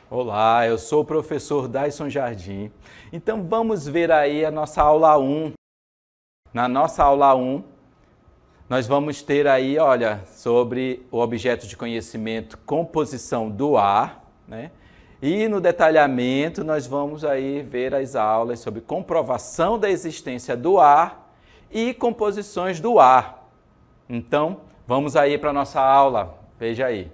Olá, eu sou o professor Daison Jardim. Então vamos ver aí a nossa aula 1. Na nossa aula 1, nós vamos ter aí, olha, sobre o objeto de conhecimento composição do ar, né? E no detalhamento nós vamos aí ver as aulas sobre comprovação da existência do ar e composições do ar. Então, vamos aí para a nossa aula. Veja aí.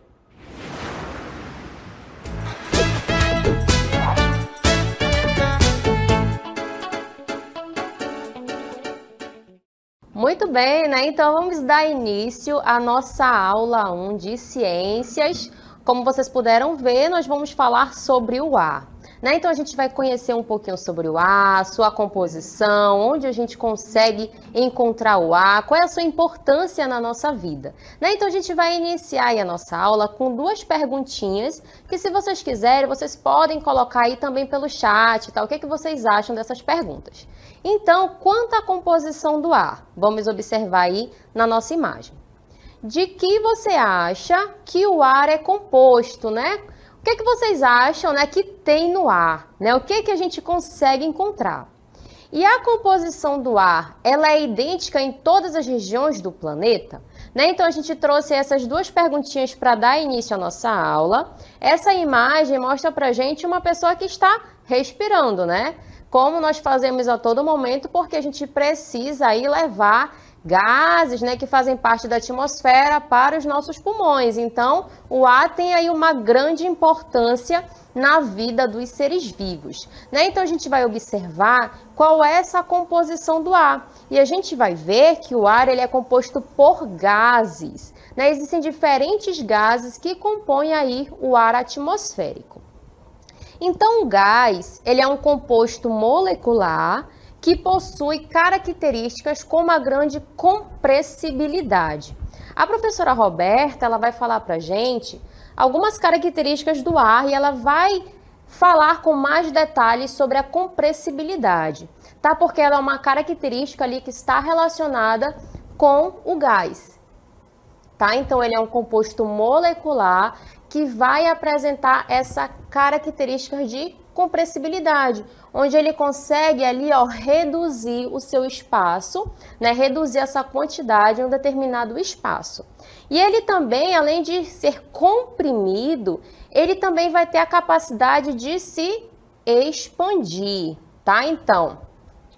Muito bem, né? Então vamos dar início à nossa aula 1 de ciências. Como vocês puderam ver, nós vamos falar sobre o ar, né? Então a gente vai conhecer um pouquinho sobre o ar, sua composição, onde a gente consegue encontrar o ar, qual é a sua importância na nossa vida, né? Então a gente vai iniciar aí a nossa aula com duas perguntinhas que, se vocês quiserem, vocês podem colocar aí também pelo chat, tá? O que é que vocês acham dessas perguntas? Então, quanto à composição do ar, vamos observar aí na nossa imagem. De que você acha que o ar é composto, né? O que é que vocês acham, né, que tem no ar, né? O que é que a gente consegue encontrar? E a composição do ar, ela é idêntica em todas as regiões do planeta, né? Então a gente trouxe essas duas perguntinhas para dar início à nossa aula. Essa imagem mostra pra gente uma pessoa que está respirando, né? Como nós fazemos a todo momento, porque a gente precisa aí levar gases, né, que fazem parte da atmosfera para os nossos pulmões. Então, o ar tem aí uma grande importância na vida dos seres vivos, né? Então, a gente vai observar qual é essa composição do ar. E a gente vai ver que o ar ele é composto por gases, né? Existem diferentes gases que compõem aí o ar atmosférico. Então, o gás, ele é um composto molecular que possui características como a grande compressibilidade. A professora Roberta, ela vai falar para a gente algumas características do ar e ela vai falar com mais detalhes sobre a compressibilidade, tá? Porque ela é uma característica ali que está relacionada com o gás, tá? Então, ele é um composto molecular que vai apresentar essa característica de compressibilidade, onde ele consegue ali, ó, reduzir o seu espaço, né, reduzir essa quantidade em um determinado espaço. E ele também, além de ser comprimido, ele também vai ter a capacidade de se expandir, tá? Então,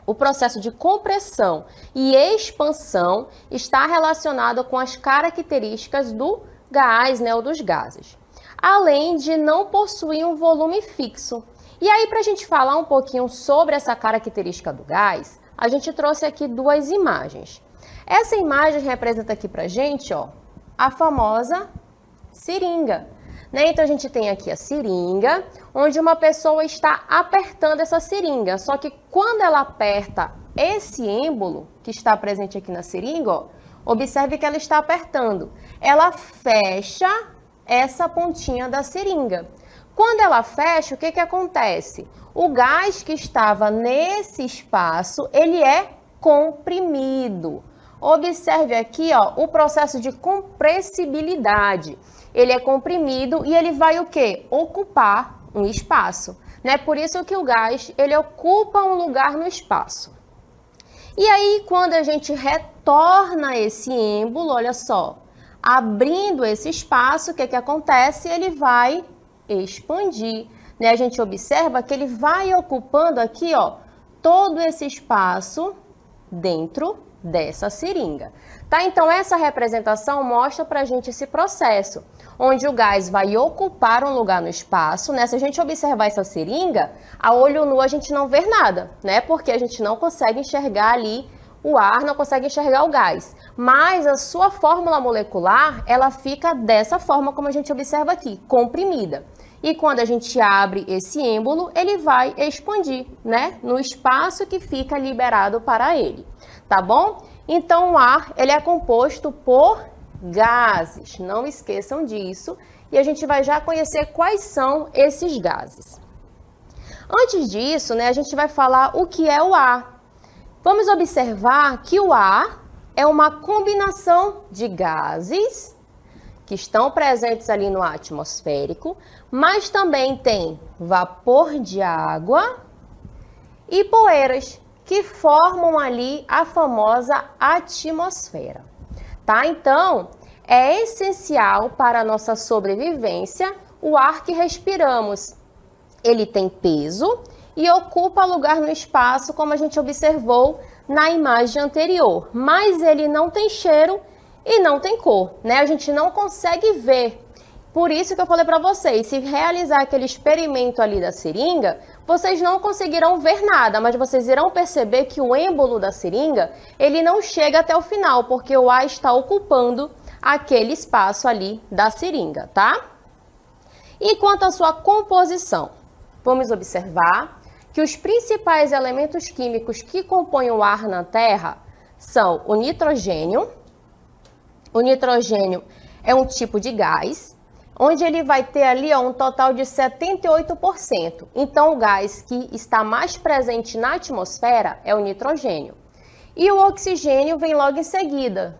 o processo de compressão e expansão está relacionado com as características do gás, né, ou dos gases, além de não possuir um volume fixo. E aí, para a gente falar um pouquinho sobre essa característica do gás, a gente trouxe aqui duas imagens. Essa imagem representa aqui para a gente, ó, a famosa seringa, né? Então, a gente tem aqui a seringa, onde uma pessoa está apertando essa seringa. Só que quando ela aperta esse êmbolo que está presente aqui na seringa, ó, observe que ela está apertando. Ela fecha essa pontinha da seringa. Quando ela fecha, o que que acontece? O gás que estava nesse espaço, ele é comprimido. Observe aqui, ó, o processo de compressibilidade. Ele é comprimido e ele vai o quê? Ocupar um espaço, né? Por isso que o gás, ele ocupa um lugar no espaço. E aí, quando a gente retorna esse êmbolo, olha só, abrindo esse espaço, o que que acontece? Ele vai expandir, né? A gente observa que ele vai ocupando aqui, ó, todo esse espaço dentro dessa seringa, tá? Então, essa representação mostra pra gente esse processo, onde o gás vai ocupar um lugar no espaço, né? Se a gente observar essa seringa, a olho nu a gente não vê nada, né? Porque a gente não consegue enxergar ali o ar, não consegue enxergar o gás. Mas a sua fórmula molecular, ela fica dessa forma como a gente observa aqui, comprimida. E quando a gente abre esse êmbolo, ele vai expandir, né? No espaço que fica liberado para ele, tá bom? Então, o ar, ele é composto por gases, não esqueçam disso. E a gente vai já conhecer quais são esses gases. Antes disso, né, a gente vai falar o que é o ar. Vamos observar que o ar é uma combinação de gases que estão presentes ali no ar atmosférico, mas também tem vapor de água e poeiras que formam ali a famosa atmosfera, tá? Então, é essencial para a nossa sobrevivência o ar que respiramos. Ele tem peso e ocupa lugar no espaço, como a gente observou na imagem anterior, mas ele não tem cheiro e não tem cor, né? A gente não consegue ver. Por isso que eu falei para vocês, se realizar aquele experimento ali da seringa, vocês não conseguirão ver nada, mas vocês irão perceber que o êmbolo da seringa, ele não chega até o final, porque o ar está ocupando aquele espaço ali da seringa, tá? E quanto à sua composição, vamos observar que os principais elementos químicos que compõem o ar na Terra são o nitrogênio. O nitrogênio é um tipo de gás, onde ele vai ter ali um total de 78%. Então, o gás que está mais presente na atmosfera é o nitrogênio. E o oxigênio vem logo em seguida,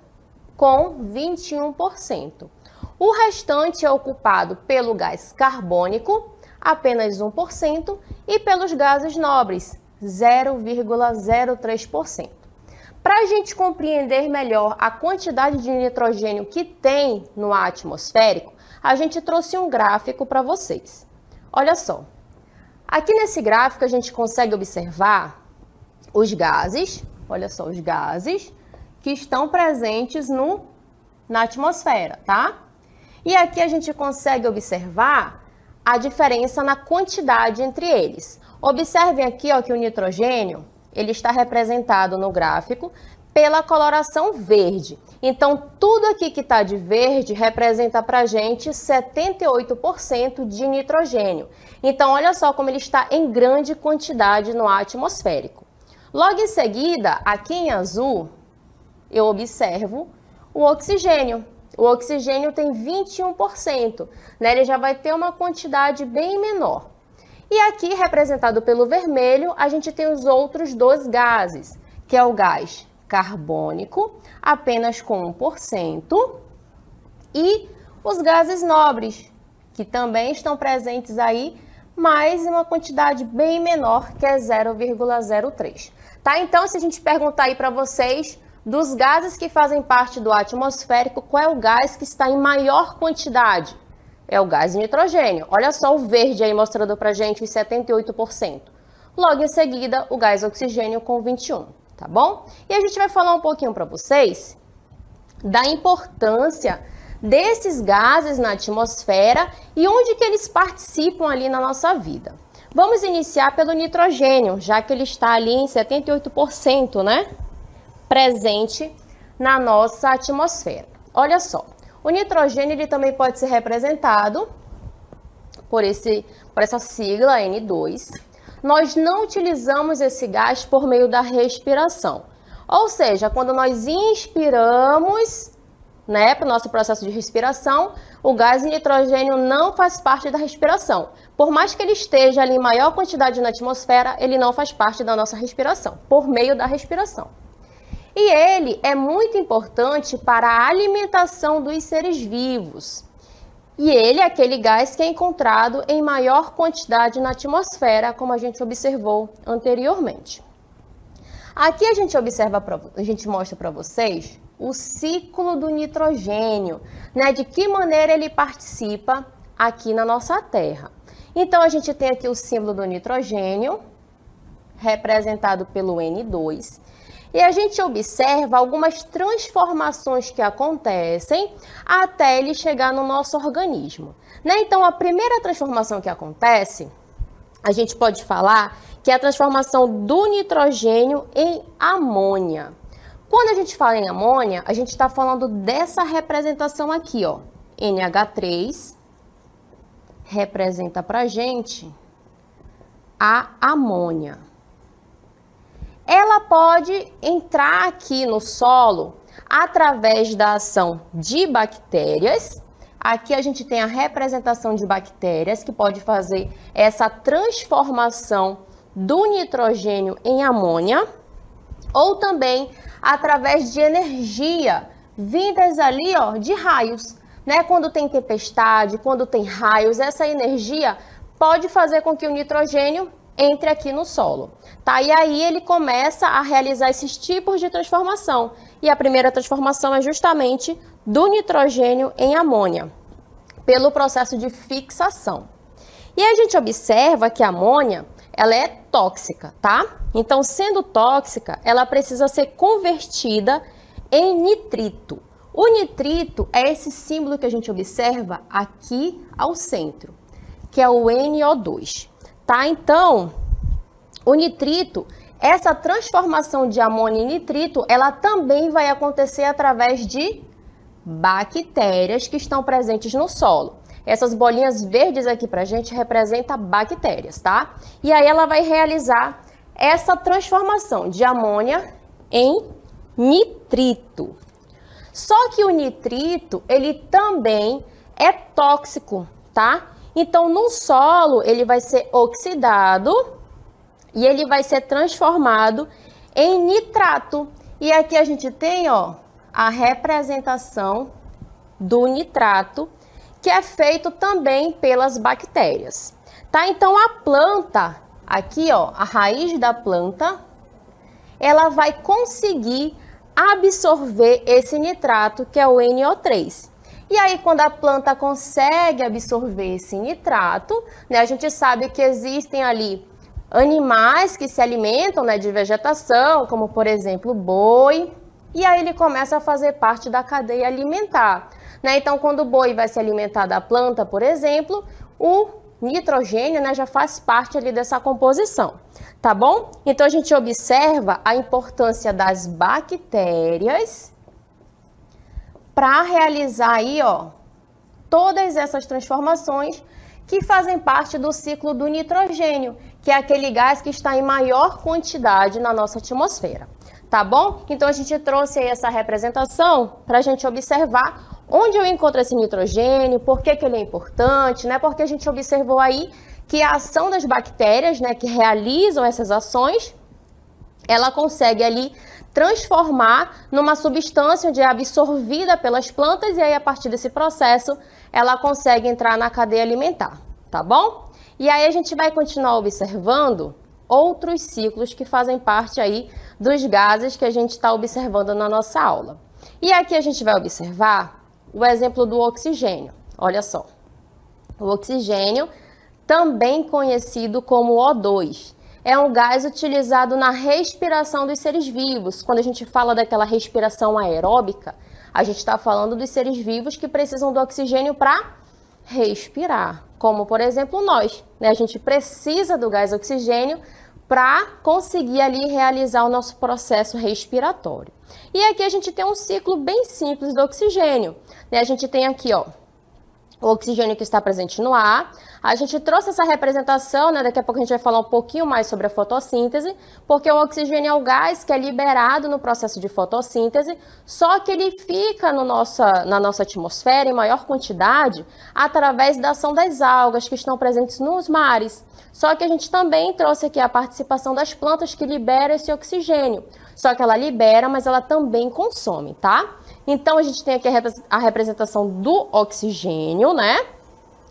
com 21%. O restante é ocupado pelo gás carbônico, apenas 1%, e pelos gases nobres, 0,03%. Para a gente compreender melhor a quantidade de nitrogênio que tem no ar atmosférico, a gente trouxe um gráfico para vocês. Olha só, aqui nesse gráfico a gente consegue observar os gases, olha só, os gases que estão presentes na atmosfera, tá? E aqui a gente consegue observar a diferença na quantidade entre eles. Observem aqui, ó, que o nitrogênio, ele está representado no gráfico pela coloração verde. Então, tudo aqui que está de verde representa para a gente 78% de nitrogênio. Então, olha só como ele está em grande quantidade no ar atmosférico. Logo em seguida, aqui em azul, eu observo o oxigênio. O oxigênio tem 21%, né? Ele já vai ter uma quantidade bem menor. E aqui, representado pelo vermelho, a gente tem os outros dois gases, que é o gás carbônico, apenas com 1%, e os gases nobres, que também estão presentes aí, mas em uma quantidade bem menor, que é 0,03. Tá? Então, se a gente perguntar aí para vocês, dos gases que fazem parte do atmosférico, qual é o gás que está em maior quantidade? É o gás nitrogênio. Olha só o verde aí mostrando pra gente os 78%. Logo em seguida, o gás oxigênio com 21%, tá bom? E a gente vai falar um pouquinho para vocês da importância desses gases na atmosfera e onde que eles participam ali na nossa vida. Vamos iniciar pelo nitrogênio, já que ele está ali em 78%, né? Presente na nossa atmosfera. Olha só. O nitrogênio ele também pode ser representado por essa sigla N2. Nós não utilizamos esse gás por meio da respiração. Ou seja, quando nós inspiramos, né, para o nosso processo de respiração, o gás nitrogênio não faz parte da respiração. Por mais que ele esteja ali em maior quantidade na atmosfera, ele não faz parte da nossa respiração, por meio da respiração. E ele é muito importante para a alimentação dos seres vivos. E ele é aquele gás que é encontrado em maior quantidade na atmosfera, como a gente observou anteriormente. Aqui a gente mostra para vocês o ciclo do nitrogênio, né? De que maneira ele participa aqui na nossa Terra. Então a gente tem aqui o símbolo do nitrogênio, representado pelo N2. E a gente observa algumas transformações que acontecem até ele chegar no nosso organismo, né? Então, a primeira transformação que acontece, a gente pode falar que é a transformação do nitrogênio em amônia. Quando a gente fala em amônia, a gente está falando dessa representação aqui, ó. NH3 representa pra gente a amônia. Ela pode entrar aqui no solo através da ação de bactérias. Aqui a gente tem a representação de bactérias que pode fazer essa transformação do nitrogênio em amônia. ou também através de energia vindas ali, ó, de raios, né? Quando tem tempestade, quando tem raios, essa energia pode fazer com que o nitrogênio entre aqui no solo, tá? E aí ele começa a realizar esses tipos de transformação. E a primeira transformação é justamente do nitrogênio em amônia, pelo processo de fixação. E a gente observa que a amônia, ela é tóxica, tá? Então, sendo tóxica, ela precisa ser convertida em nitrito. O nitrito é esse símbolo que a gente observa aqui ao centro, que é o NO2, tá? Então, o nitrito, essa transformação de amônia em nitrito, ela também vai acontecer através de bactérias que estão presentes no solo. Essas bolinhas verdes aqui pra gente representam bactérias, tá? E aí ela vai realizar essa transformação de amônia em nitrito. Só que o nitrito, ele também é tóxico, tá? Então, no solo, ele vai ser oxidado e ele vai ser transformado em nitrato. E aqui a gente tem, ó, a representação do nitrato, que é feito também pelas bactérias, tá? Então, a planta, aqui, ó, a raiz da planta, ela vai conseguir absorver esse nitrato, que é o NO3. E aí, quando a planta consegue absorver esse nitrato, né, a gente sabe que existem ali animais que se alimentam, né, de vegetação, como, por exemplo, o boi, e aí ele começa a fazer parte da cadeia alimentar, né? Então, quando o boi vai se alimentar da planta, por exemplo, o nitrogênio, né, já faz parte ali dessa composição, tá bom? Então, a gente observa a importância das bactérias para realizar aí, ó, todas essas transformações que fazem parte do ciclo do nitrogênio, que é aquele gás que está em maior quantidade na nossa atmosfera, tá bom? Então, a gente trouxe aí essa representação para a gente observar onde eu encontro esse nitrogênio, por que ele é importante, né? Porque a gente observou aí que a ação das bactérias, né, que realizam essas ações, ela consegue ali transformar numa substância onde é absorvida pelas plantas e aí a partir desse processo ela consegue entrar na cadeia alimentar, tá bom? E aí a gente vai continuar observando outros ciclos que fazem parte aí dos gases que a gente está observando na nossa aula. E aqui a gente vai observar o exemplo do oxigênio. Olha só, o oxigênio, também conhecido como O2, é um gás utilizado na respiração dos seres vivos. Quando a gente fala daquela respiração aeróbica, a gente está falando dos seres vivos que precisam do oxigênio para respirar, como por exemplo nós, né? A gente precisa do gás oxigênio para conseguir ali realizar o nosso processo respiratório. E aqui a gente tem um ciclo bem simples do oxigênio, né? A gente tem aqui, ó, o oxigênio que está presente no ar. A gente trouxe essa representação, né? Daqui a pouco a gente vai falar um pouquinho mais sobre a fotossíntese, porque o oxigênio é o gás que é liberado no processo de fotossíntese, só que ele fica na nossa atmosfera em maior quantidade através da ação das algas que estão presentes nos mares. Só que a gente também trouxe aqui a participação das plantas que liberam esse oxigênio. Só que ela libera, mas ela também consome, tá? Então, a gente tem aqui a representação do oxigênio, né?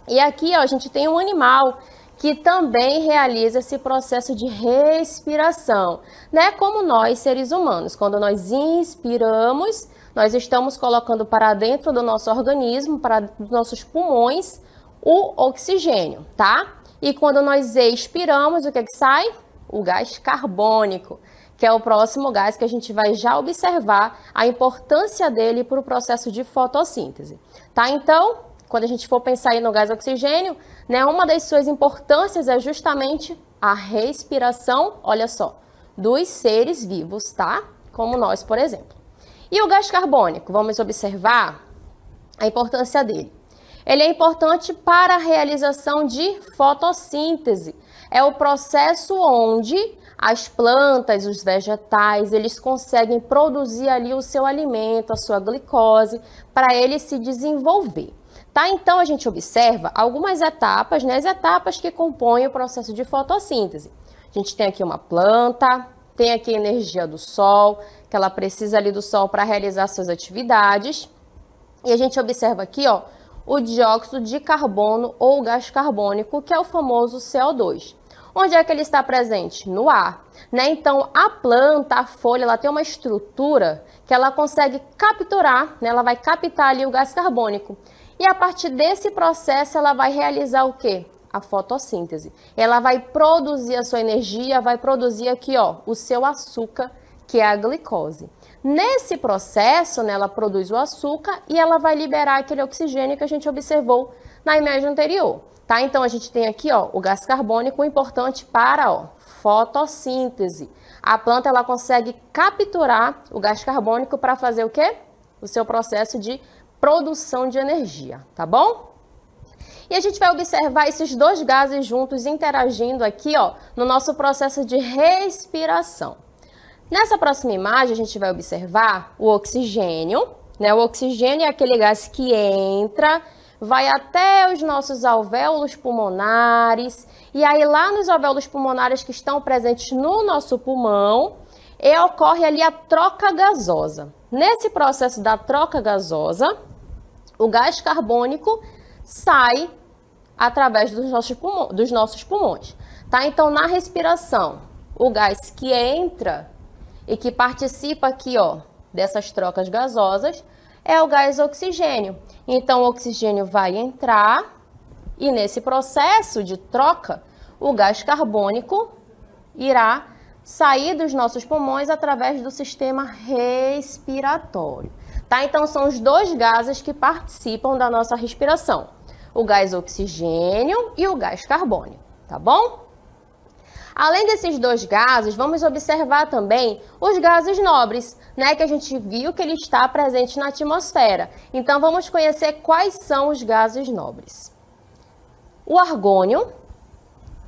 E aqui, ó, a gente tem um animal que também realiza esse processo de respiração, né? Como nós, seres humanos, quando nós inspiramos, nós estamos colocando para dentro do nosso organismo, para os nossos pulmões, o oxigênio, tá? E quando nós expiramos, o que é que sai? O gás carbônico, que é o próximo gás que a gente vai já observar a importância dele para o processo de fotossíntese, tá? Então, quando a gente for pensar aí no gás oxigênio, né, uma das suas importâncias é justamente a respiração, olha só, dos seres vivos, tá? Como nós, por exemplo. E o gás carbônico, vamos observar a importância dele. Ele é importante para a realização de fotossíntese. É o processo onde as plantas, os vegetais, eles conseguem produzir ali o seu alimento, a sua glicose, para ele se desenvolver. Tá? Então, a gente observa algumas etapas, né? As etapas que compõem o processo de fotossíntese. A gente tem aqui uma planta, tem aqui a energia do Sol, que ela precisa ali do Sol para realizar suas atividades. E a gente observa aqui, ó, o dióxido de carbono ou gás carbônico, que é o famoso CO2. Onde é que ele está presente? No ar, né? Então, a planta, a folha, ela tem uma estrutura que ela consegue capturar, né? Ela vai captar ali o gás carbônico. E a partir desse processo, ela vai realizar o quê? A fotossíntese. Ela vai produzir a sua energia, vai produzir aqui, ó, o seu açúcar, que é a glicose. Nesse processo, né, ela produz o açúcar e ela vai liberar aquele oxigênio que a gente observou na imagem anterior, tá? Então, a gente tem aqui, ó, o gás carbônico importante para, ó, fotossíntese. A planta, ela consegue capturar o gás carbônico para fazer o quê? O seu processo de produção de energia, tá bom? E a gente vai observar esses dois gases juntos interagindo aqui, ó, no nosso processo de respiração. Nessa próxima imagem, a gente vai observar o oxigênio, né? O oxigênio é aquele gás que entra, vai até os nossos alvéolos pulmonares, e aí lá nos alvéolos pulmonares que estão presentes no nosso pulmão, ocorre ali a troca gasosa. Nesse processo da troca gasosa, o gás carbônico sai através dos nossos pulmões, tá? Então, na respiração, o gás que entra e que participa aqui, ó, dessas trocas gasosas, é o gás oxigênio. Então, o oxigênio vai entrar e nesse processo de troca, o gás carbônico irá sair dos nossos pulmões através do sistema respiratório, tá? Então, são os dois gases que participam da nossa respiração, o gás oxigênio e o gás carbônico, tá bom? Além desses dois gases, vamos observar também os gases nobres, né, que a gente viu que ele está presente na atmosfera. Então, vamos conhecer quais são os gases nobres. O argônio,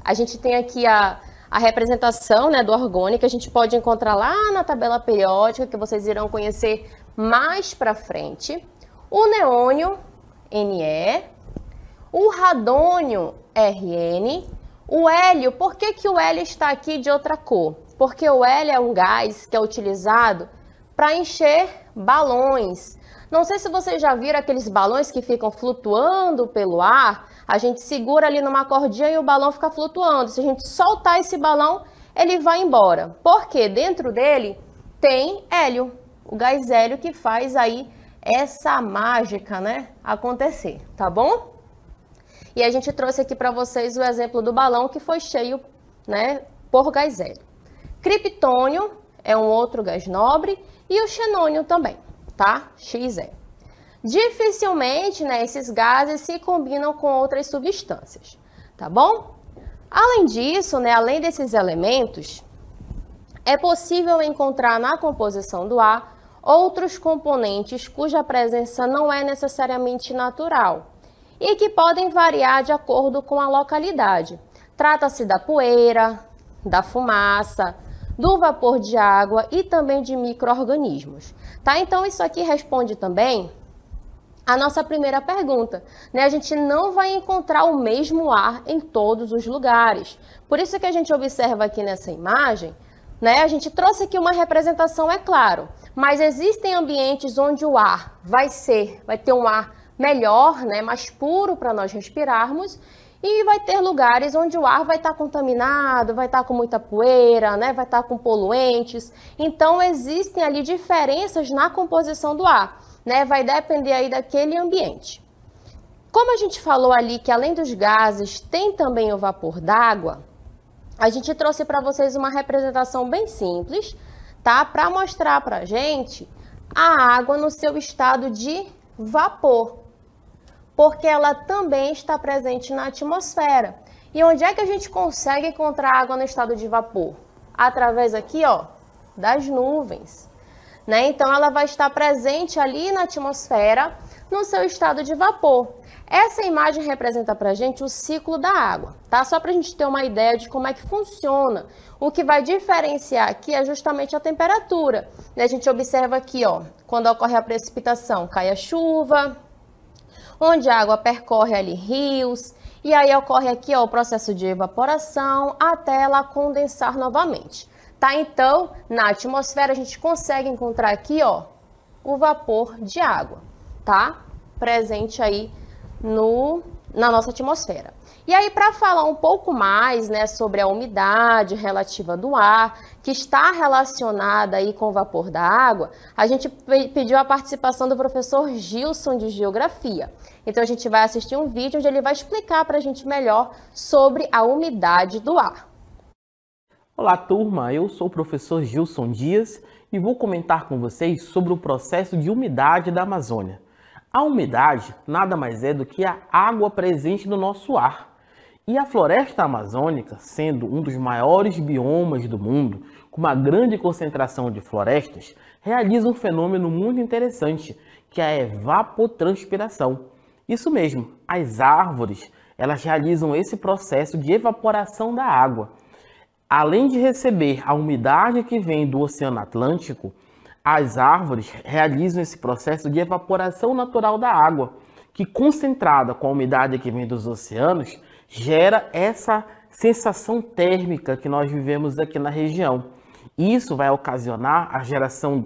a gente tem aqui a representação, né, do argônio, que a gente pode encontrar lá na tabela periódica, que vocês irão conhecer mais para frente. O neônio, Ne, o radônio, Rn, o hélio, por que o hélio está aqui de outra cor? Porque o hélio é um gás que é utilizado para encher balões. Não sei se vocês já viram aqueles balões que ficam flutuando pelo ar. A gente segura ali numa cordinha e o balão fica flutuando. Se a gente soltar esse balão, ele vai embora. Porque dentro dele tem hélio, o gás hélio que faz aí essa mágica, né, acontecer, tá bom? E a gente trouxe aqui para vocês o exemplo do balão que foi cheio, né, por gás hélio. Criptônio é um outro gás nobre e o xenônio também, tá? Xe. Dificilmente, né, esses gases se combinam com outras substâncias, tá bom? Além disso, né, além desses elementos, é possível encontrar na composição do ar outros componentes cuja presença não é necessariamente natural e que podem variar de acordo com a localidade. Trata-se da poeira, da fumaça, do vapor de água e também de micro-organismos, tá? Então, isso aqui responde também a nossa primeira pergunta, né? A gente não vai encontrar o mesmo ar em todos os lugares. Por isso que a gente observa aqui nessa imagem, né? A gente trouxe aqui uma representação, é claro, mas existem ambientes onde o ar vai ter um ar melhor, né, mais puro para nós respirarmos, e vai ter lugares onde o ar vai estar contaminado, vai estar com muita poeira, né, vai estar com poluentes. Então, existem ali diferenças na composição do ar, né, vai depender aí daquele ambiente. Como a gente falou ali que além dos gases tem também o vapor d'água, a gente trouxe para vocês uma representação bem simples, tá, para mostrar para a gente a água no seu estado de vapor, porque ela também está presente na atmosfera. E onde é que a gente consegue encontrar água no estado de vapor? Através aqui, ó, das nuvens, né? Então, ela vai estar presente ali na atmosfera, no seu estado de vapor. Essa imagem representa para a gente o ciclo da água, tá? Só para a gente ter uma ideia de como é que funciona. O que vai diferenciar aqui é justamente a temperatura. A gente observa aqui, ó, quando ocorre a precipitação, cai a chuva, onde a água percorre ali rios, e aí ocorre aqui, ó, o processo de evaporação até ela condensar novamente. Tá? Então, na atmosfera a gente consegue encontrar aqui, ó, o vapor de água, tá? Presente aí na nossa atmosfera. E aí, para falar um pouco mais, né, sobre a umidade relativa do ar, que está relacionada aí com o vapor da água, a gente pediu a participação do professor Gilson de Geografia. Então, a gente vai assistir um vídeo onde ele vai explicar para a gente melhor sobre a umidade do ar. Olá, turma! Eu sou o professor Gilson Dias e vou comentar com vocês sobre o processo de umidade da Amazônia. A umidade nada mais é do que a água presente no nosso ar. E a floresta amazônica, sendo um dos maiores biomas do mundo, com uma grande concentração de florestas, realiza um fenômeno muito interessante, que é a evapotranspiração. Isso mesmo, as árvores, elas realizam esse processo de evaporação da água. Além de receber a umidade que vem do Oceano Atlântico, as árvores realizam esse processo de evaporação natural da água, que concentrada com a umidade que vem dos oceanos, gera essa sensação térmica que nós vivemos aqui na região. Isso vai ocasionar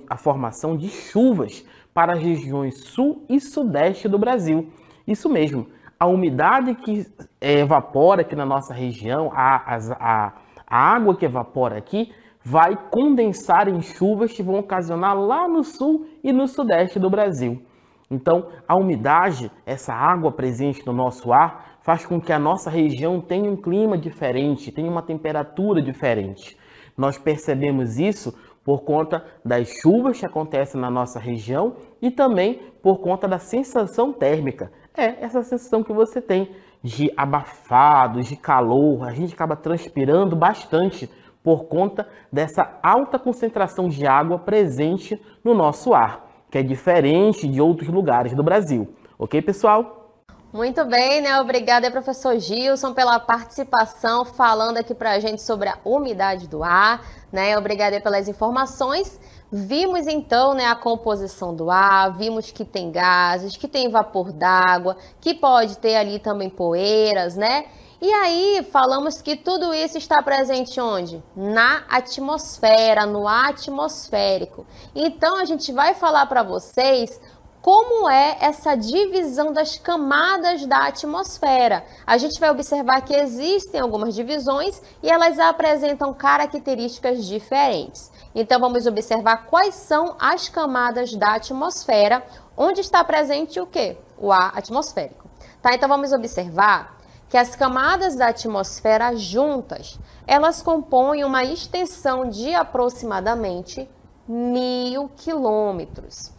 a formação de chuvas para as regiões sul e sudeste do Brasil. Isso mesmo, a umidade que evapora aqui na nossa região, a água que evapora aqui, vai condensar em chuvas que vão ocasionar lá no sul e no sudeste do Brasil. Então, a umidade, essa água presente no nosso ar, faz com que a nossa região tenha um clima diferente, tenha uma temperatura diferente. Nós percebemos isso por conta das chuvas que acontecem na nossa região e também por conta da sensação térmica. Essa sensação que você tem de abafado, de calor, a gente acaba transpirando bastante por conta dessa alta concentração de água presente no nosso ar, que é diferente de outros lugares do Brasil. Ok, pessoal? Muito bem, né? Obrigada, professor Gilson, pela participação, falando aqui pra gente sobre a umidade do ar, né? Obrigada pelas informações. Vimos então, né, a composição do ar, vimos que tem gases, que tem vapor d'água, que pode ter ali também poeiras, né? E aí falamos que tudo isso está presente onde? Na atmosfera, no ar atmosférico. Então a gente vai falar para vocês como é essa divisão das camadas da atmosfera. A gente vai observar que existem algumas divisões e elas apresentam características diferentes. Então vamos observar quais são as camadas da atmosfera, onde está presente o quê? O ar atmosférico. Tá? Então vamos observar que as camadas da atmosfera juntas, elas compõem uma extensão de aproximadamente 1000 quilômetros.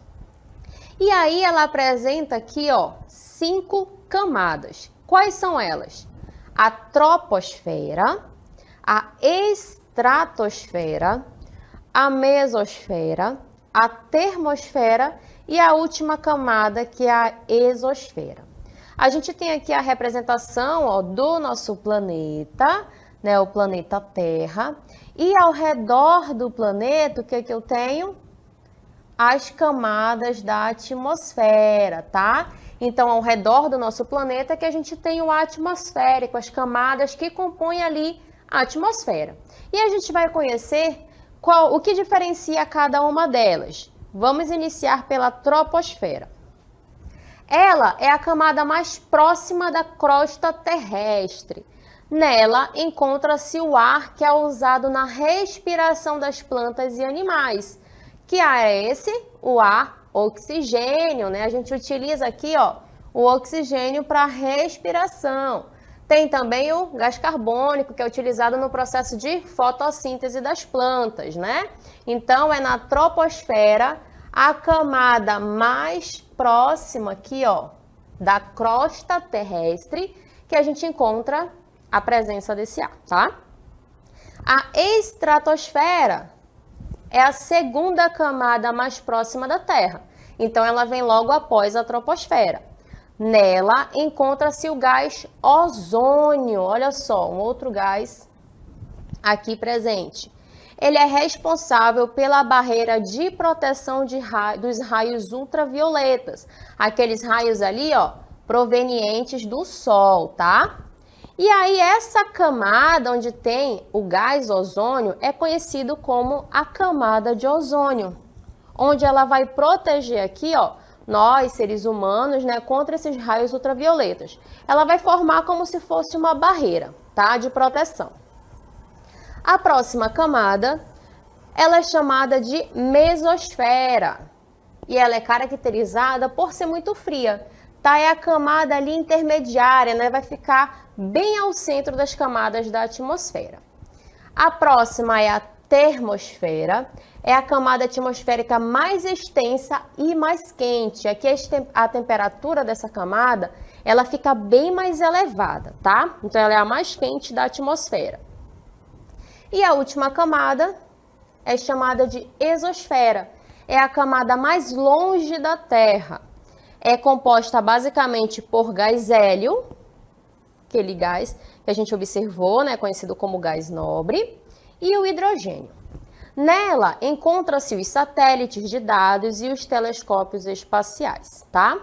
E aí ela apresenta aqui, ó, 5 camadas. Quais são elas? A troposfera, a estratosfera, a mesosfera, a termosfera e a última camada, que é a exosfera. A gente tem aqui a representação, ó, do nosso planeta, né, o planeta Terra. E ao redor do planeta, o que eu tenho? As camadas da atmosfera, tá? Então, ao redor do nosso planeta é que a gente tem o ar atmosférico, as camadas que compõem ali a atmosfera. E a gente vai conhecer o que diferencia cada uma delas. Vamos iniciar pela troposfera. Ela é a camada mais próxima da crosta terrestre. Nela encontra-se o ar que é usado na respiração das plantas e animais. Que ar é esse? O ar oxigênio, né? A gente utiliza aqui, ó, o oxigênio para respiração. Tem também o gás carbônico, que é utilizado no processo de fotossíntese das plantas, né? Então, é na troposfera, a camada mais próxima aqui, ó, da crosta terrestre, que a gente encontra a presença desse ar, tá? A estratosfera é a segunda camada mais próxima da Terra. Então, ela vem logo após a troposfera. Nela encontra-se o gás ozônio. Olha só, um outro gás aqui presente. Ele é responsável pela barreira de proteção dos raios ultravioletas. Aqueles raios ali, ó, provenientes do Sol, tá? E aí essa camada onde tem o gás ozônio é conhecido como a camada de ozônio, onde ela vai proteger aqui, ó, nós, seres humanos, né, contra esses raios ultravioletas. Ela vai formar como se fosse uma barreira, tá, de proteção. A próxima camada, ela é chamada de mesosfera e ela é caracterizada por ser muito fria. Tá, é a camada ali intermediária, né? Vai ficar bem ao centro das camadas da atmosfera. A próxima é a termosfera, é a camada atmosférica mais extensa e mais quente. Aqui a temperatura dessa camada, ela fica bem mais elevada, tá? Então ela é a mais quente da atmosfera. E a última camada é chamada de exosfera, é a camada mais longe da Terra. É composta basicamente por gás hélio, aquele gás que a gente observou, né, conhecido como gás nobre, e o hidrogênio. Nela encontra-se os satélites de dados e os telescópios espaciais, tá?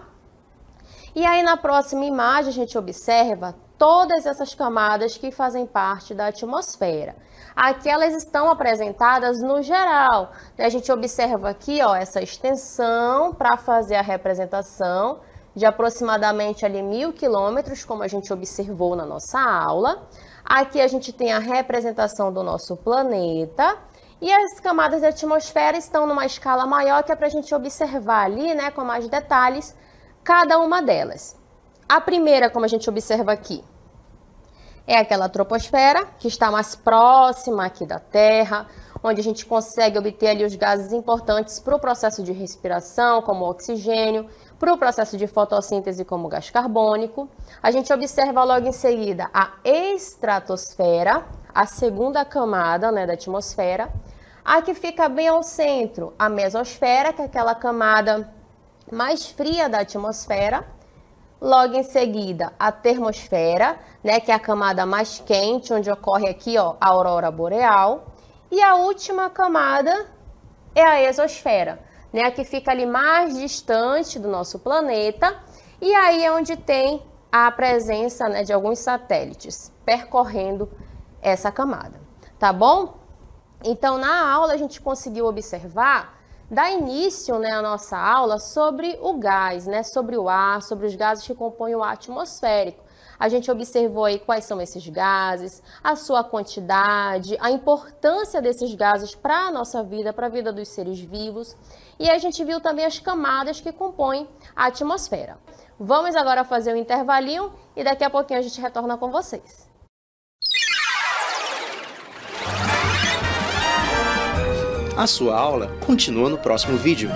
E aí na próxima imagem a gente observa todas essas camadas que fazem parte da atmosfera. Aqui elas estão apresentadas no geral. A gente observa aqui, ó, essa extensão para fazer a representação de aproximadamente ali 1000 quilômetros, como a gente observou na nossa aula. Aqui a gente tem a representação do nosso planeta. E as camadas da atmosfera estão numa escala maior, que é para a gente observar ali, né, com mais detalhes, cada uma delas. A primeira, como a gente observa aqui, é aquela troposfera, que está mais próxima aqui da Terra, onde a gente consegue obter ali os gases importantes para o processo de respiração, como o oxigênio, para o processo de fotossíntese, como o gás carbônico. A gente observa logo em seguida a estratosfera, a segunda camada, né, da atmosfera. A que fica bem ao centro, a mesosfera, que é aquela camada mais fria da atmosfera. Logo em seguida, a termosfera, né, que é a camada mais quente, onde ocorre aqui, ó, a aurora boreal. E a última camada é a exosfera, né, que fica ali mais distante do nosso planeta. E aí é onde tem a presença, né, de alguns satélites percorrendo essa camada, tá bom? Então, na aula a gente conseguiu observar, dar início, né, à nossa aula sobre o gás, né, sobre o ar, sobre os gases que compõem o ar atmosférico. A gente observou aí quais são esses gases, a sua quantidade, a importância desses gases para a nossa vida, para a vida dos seres vivos. E a gente viu também as camadas que compõem a atmosfera. Vamos agora fazer um intervalinho e daqui a pouquinho a gente retorna com vocês. A sua aula continua no próximo vídeo.